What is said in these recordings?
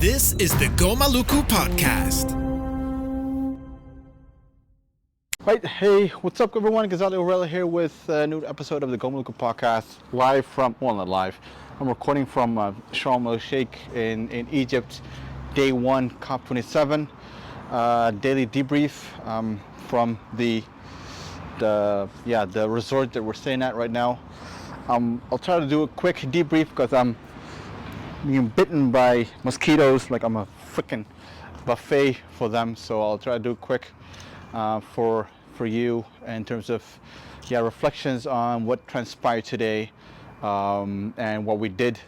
This is the Go Maluku podcast. Right, hey, what's up everyone? Ghazali Ohorella here with a new episode of the Go Maluku podcast, live from, well not live, I'm recording from Sharm el-Sheikh in Egypt, day one, COP27, daily debrief from the resort that we're staying at right now. I'll try to do a quick debrief because I'm being bitten by mosquitoes like I'm a freaking buffet for them, so I'll try to do quick for you in terms of reflections on what transpired today and what we did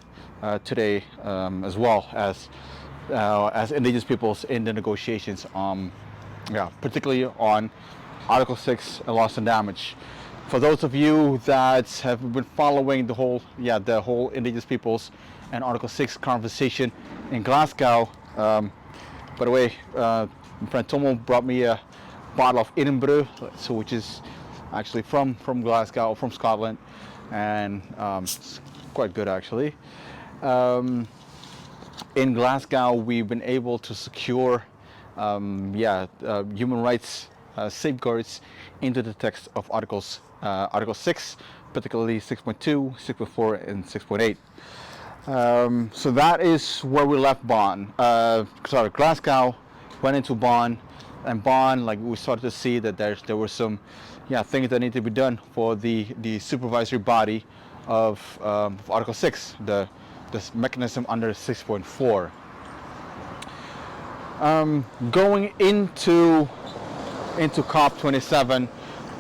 today as well as indigenous peoples in the negotiations, particularly on Article 6 loss and damage. For those of you that have been following the whole indigenous peoples and Article 6 conversation in Glasgow, by the way, my friend Tomo brought me a bottle of Edinburgh, which is actually from Glasgow, from Scotland, and it's quite good actually. In Glasgow, we've been able to secure human rights safeguards into the text of Article 6, particularly 6.2, 6.4, and 6.8. So that is where we left Glasgow, went into Bonn, and Bonn, like we started to see that there were some things that need to be done for the supervisory body of Article 6, this mechanism under 6.4. Going into COP27,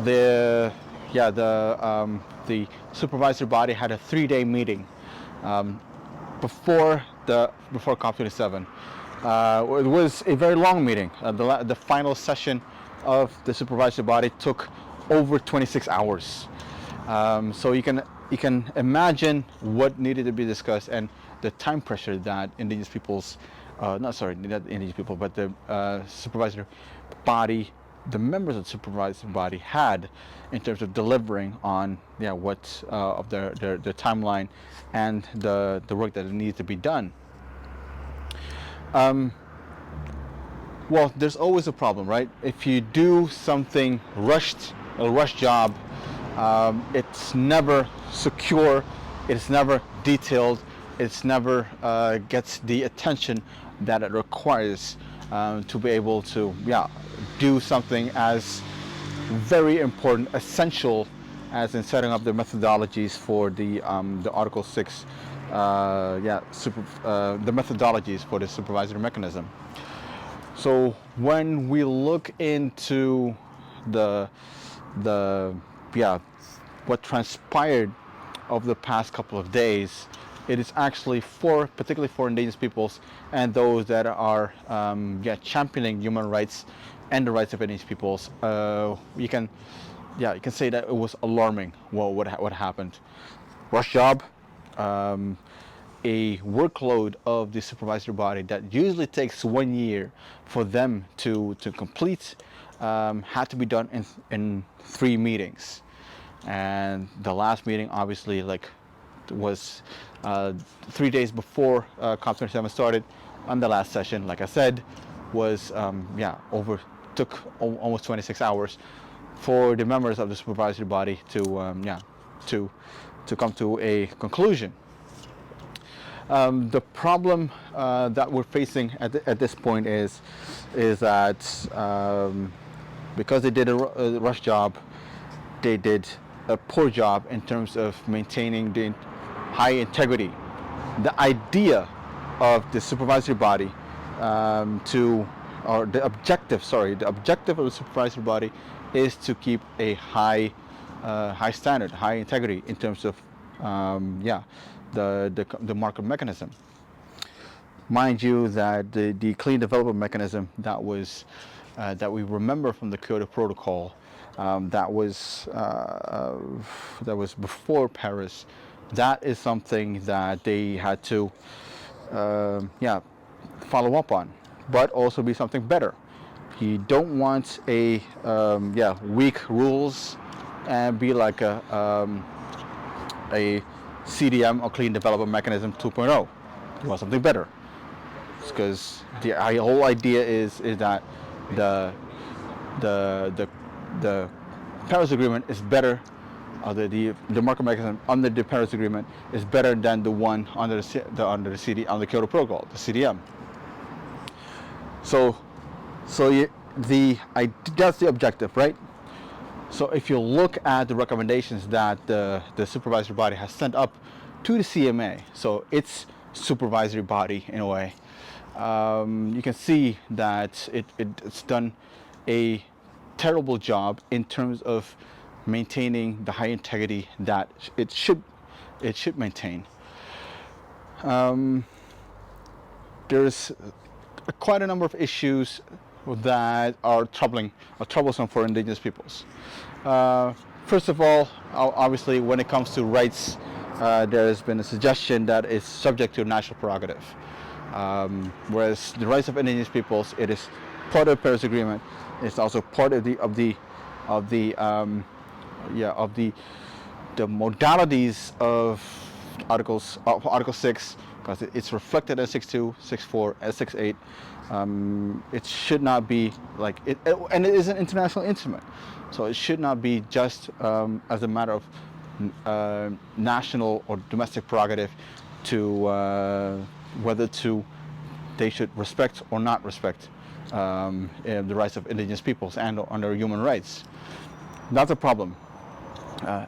the supervisory body had a 3-day meeting before COP27. It was a very long meeting. The final session of the supervisory body took over 26 hours. So you can imagine what needed to be discussed and the time pressure that indigenous peoples, not indigenous people, but the supervisory body, the members of the supervisory body had in terms of delivering on what of their timeline and the work that needed to be done. Well, there's always a problem, right? If you do something a rush job, it's never secure, it's never detailed, it's never gets the attention that it requires to be able to do something as very important, essential as in setting up the methodologies for the Article 6 the methodologies for the supervisory mechanism. So when we look into what transpired over the past couple of days, it is actually particularly for indigenous peoples and those that are championing human rights and the rights of indigenous peoples. You can say that it was alarming. Well, what happened? Rush job. A workload of the supervisory body that usually takes 1 year for them to complete had to be done in 3 meetings, and the last meeting obviously was 3 days before COP27 started. On the last session, like I said, was took almost 26 hours for the members of the supervisory body to come to a conclusion. The problem that we're facing at this point is that because they did a rush job, they did a poor job in terms of maintaining the high integrity. The idea of the supervisory body the objective of the supervisory body is to keep a high standard, high integrity in terms of the market mechanism. Mind you that the clean development mechanism that we remember from the Kyoto Protocol, that was before Paris, that is something that they had to follow up on, but also be something better. You don't want a weak rules and be like a CDM or Clean Development Mechanism 2.0. You want something better. because the whole idea is that the Paris Agreement is better, the market mechanism under the Paris Agreement is better than the one under the Kyoto Protocol, the CDM. So that's the objective, right? So if you look at the recommendations that the supervisory body has sent up to the CMA, so its supervisory body in a way, you can see that it's done a terrible job in terms of maintaining the high integrity that it should maintain. There's quite a number of issues that are troublesome for indigenous peoples. First of all, obviously, when it comes to rights, there has been a suggestion that it's subject to national prerogative, whereas the rights of indigenous peoples, it is part of the Paris Agreement. It's also part of the modalities of Article 6, because it's reflected as 6.2, 6.4, as 6.8. It should not be like it, and it is an international instrument, so it should not be just as a matter of national or domestic prerogative to whether they should respect or not respect the rights of indigenous peoples and under human rights. That's a problem.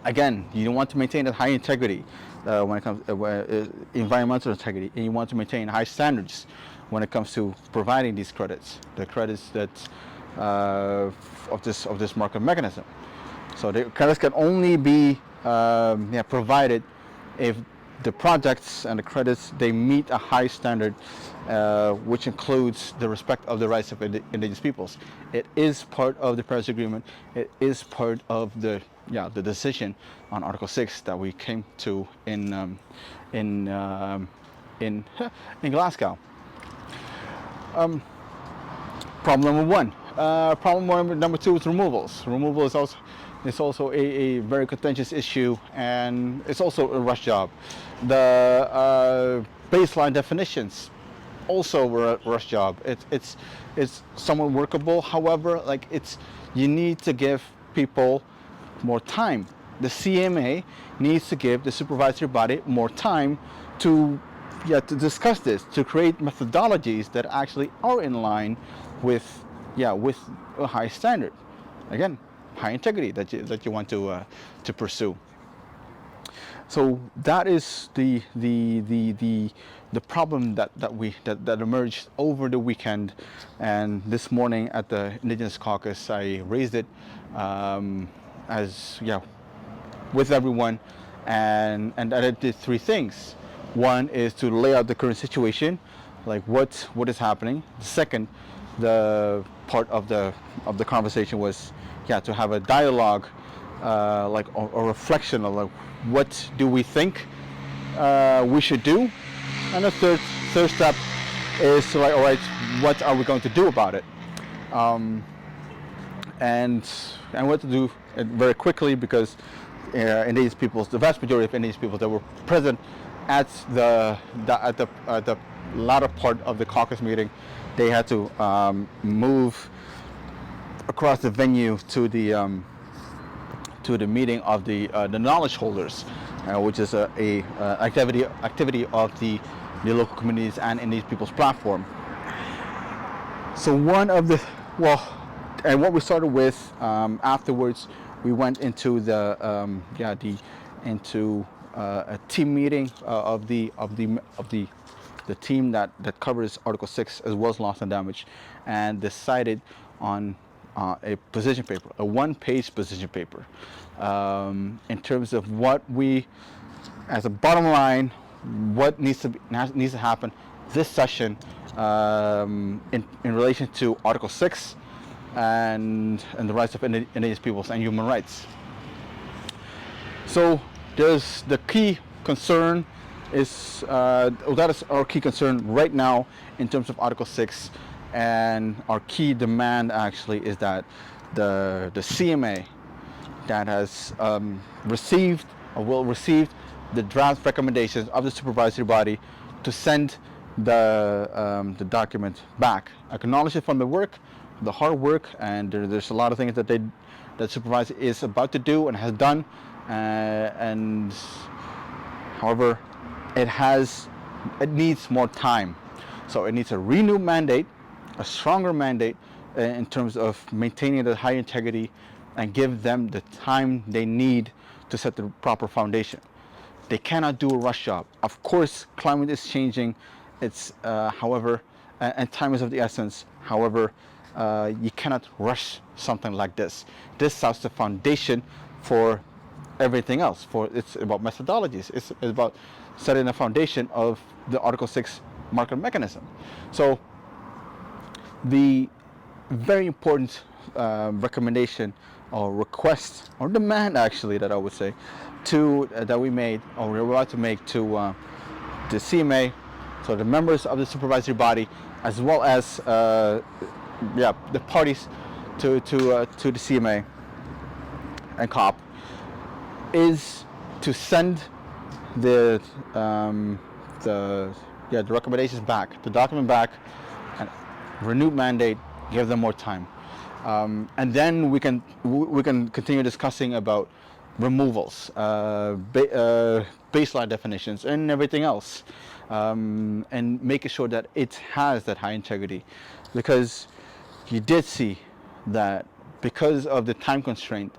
Again, you want to maintain a high integrity when it comes environmental integrity, and you want to maintain high standards when it comes to providing these credits, the credits that of this market mechanism. So the credits can only be provided if the projects and the credits, they meet a high standard, which includes the respect of the rights of indigenous peoples. It is part of the Paris Agreement. It is part of the decision on Article 6 that we came to in Glasgow. Problem number one. Problem number two is removals. Removal is also a very contentious issue, and it's also a rush job. The baseline definitions, also a rush job. It's somewhat workable. However, you need to give people more time. The CMA needs to give the supervisory body more time to discuss this, to create methodologies that actually are in line with a high standard. Again, high integrity that you want to pursue. So that is the problem that emerged over the weekend, and this morning at the Indigenous Caucus I raised it with everyone, and I did three things. One is to lay out the current situation, like what is happening. The second, the part of the conversation was to have a dialogue, like a reflection of what do we think we should do, and the third step is to all right, what are we going to do about it, and what to do very quickly, because indigenous peoples, the vast majority of indigenous peoples that were present at the latter part of the caucus meeting, they had to move across the venue to the meeting of the knowledge holders, which is a activity of the local communities and indigenous peoples platform. So and what we started with afterwards, we went into a team meeting of the team that covers Article 6 as well as loss and damage, and decided on a position paper, a one-page position paper, in terms of what we, as a bottom line, what needs to happen this session in relation to Article 6 and the rights of indigenous peoples and human rights. So there's the key concern is that is our key concern right now in terms of Article 6, and our key demand actually is that the CMA that has received the draft recommendations of the supervisory body to send the document back, acknowledge it from the work, the hard work, and there's a lot of things that Supervisor is about to do and has done, and however, it needs more time. So it needs a renewed mandate, a stronger mandate in terms of maintaining the high integrity, and give them the time they need to set the proper foundation. They cannot do a rush job. Of course, climate is changing. It's however, and time is of the essence. However, you cannot rush something like this. This sets the foundation for everything else. It's about methodologies. It's about setting the foundation of the Article 6 market mechanism. So the very important recommendation or request or demand, actually, that I would say, that we made or we're about to make to the CMA, so the members of the supervisory body, as well as the parties to the CMA and COP, is to send the recommendations back, the document back, and renewed mandate, give them more time, and then we can continue discussing about removals, baseline definitions, and everything else, and making sure that it has that high integrity, because you did see that because of the time constraint,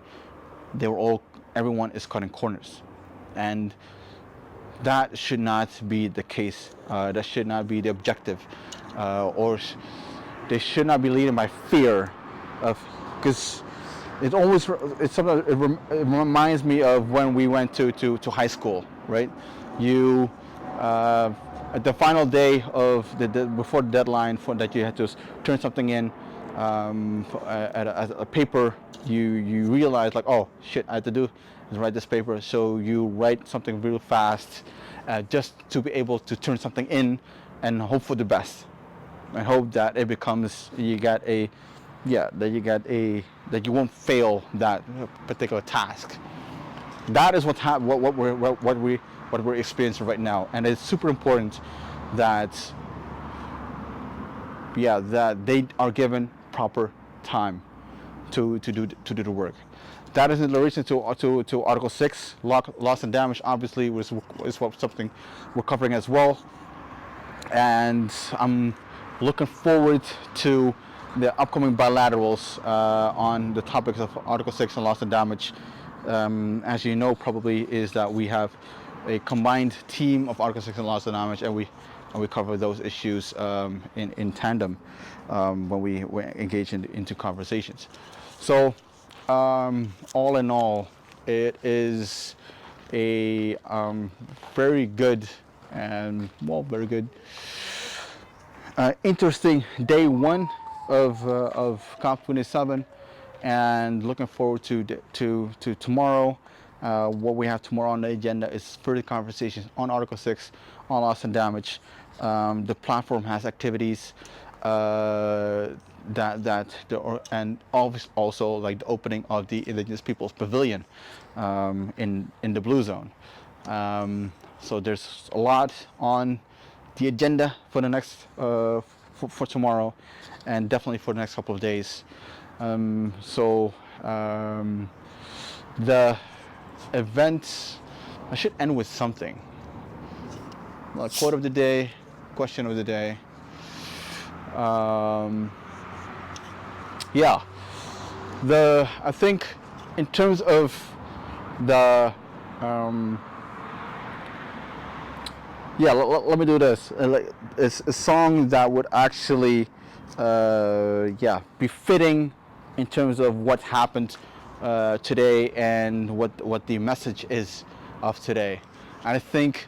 everyone is cutting corners, and that should not be the case. That should not be the objective, or they should not be leading by fear because it reminds me of when we went to high school, right? You at the final day of before the deadline that you had to turn something in as a paper, you realize, like, oh shit, I have to do is write this paper. So you write something real fast, just to be able to turn something in and hope for the best, and hope that it becomes that you won't fail that particular task. That is what we're experiencing right now, and it's super important that they are given proper time to do the work. That is in relation to Article 6, loss and damage. Obviously, is something we're covering as well, and I'm looking forward to the upcoming bilaterals on the topics of Article 6 and loss and damage. As you know, probably, is that we have a combined team of Article 6 and loss and damage, and we cover those issues in tandem when we engage into conversations. So all in all, it is a very good interesting day one of COP27, and looking forward to tomorrow. What we have tomorrow on the agenda is further conversations on Article 6, on loss and damage. The platform has activities and also like the opening of the Indigenous Peoples Pavilion in the Blue Zone. So there's a lot on the agenda for the next for tomorrow, and definitely for the next couple of days. The event, I should end with something. Like quote of the day, question of the day. I think in terms of the let me do this. It's a song that would actually be fitting in terms of what happened today and what the message is of today. And I think,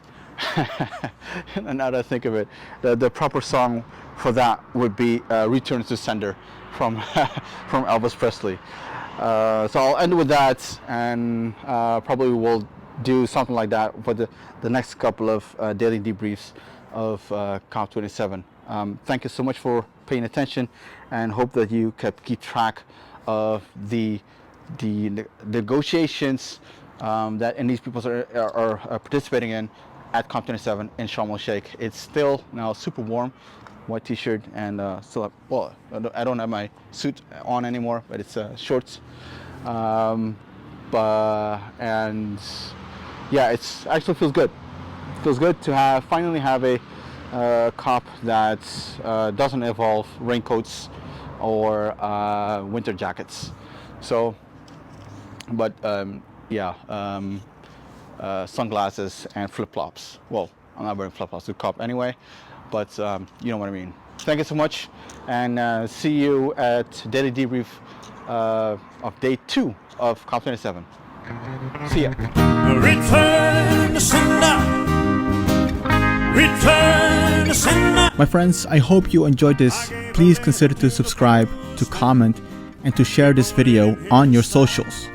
and now that I think of it, the proper song for that would be "Return to Sender" from from Elvis Presley. So I'll end with that, and probably will do something like that for the next couple of daily debriefs of COP27. Thank you so much for paying attention, and hope that you keep track of the negotiations that Indigenous peoples are participating in, at COP27 in Sharm el-Sheikh. It's still now super warm. White t-shirt and still have, well, I don't have my suit on anymore, but it's shorts. And yeah, it's actually feels good. It feels good to finally have a COP that doesn't involve raincoats or winter jackets. So, but sunglasses and flip-flops. Well, I'm not wearing flip-flops to COP anyway, but you know what I mean. Thank you so much, and see you at Daily Debrief of day 2 of COP27. See ya. Return to sender. Return to sender. My friends, I hope you enjoyed this. Please consider to subscribe, to comment, and to share this video on your socials.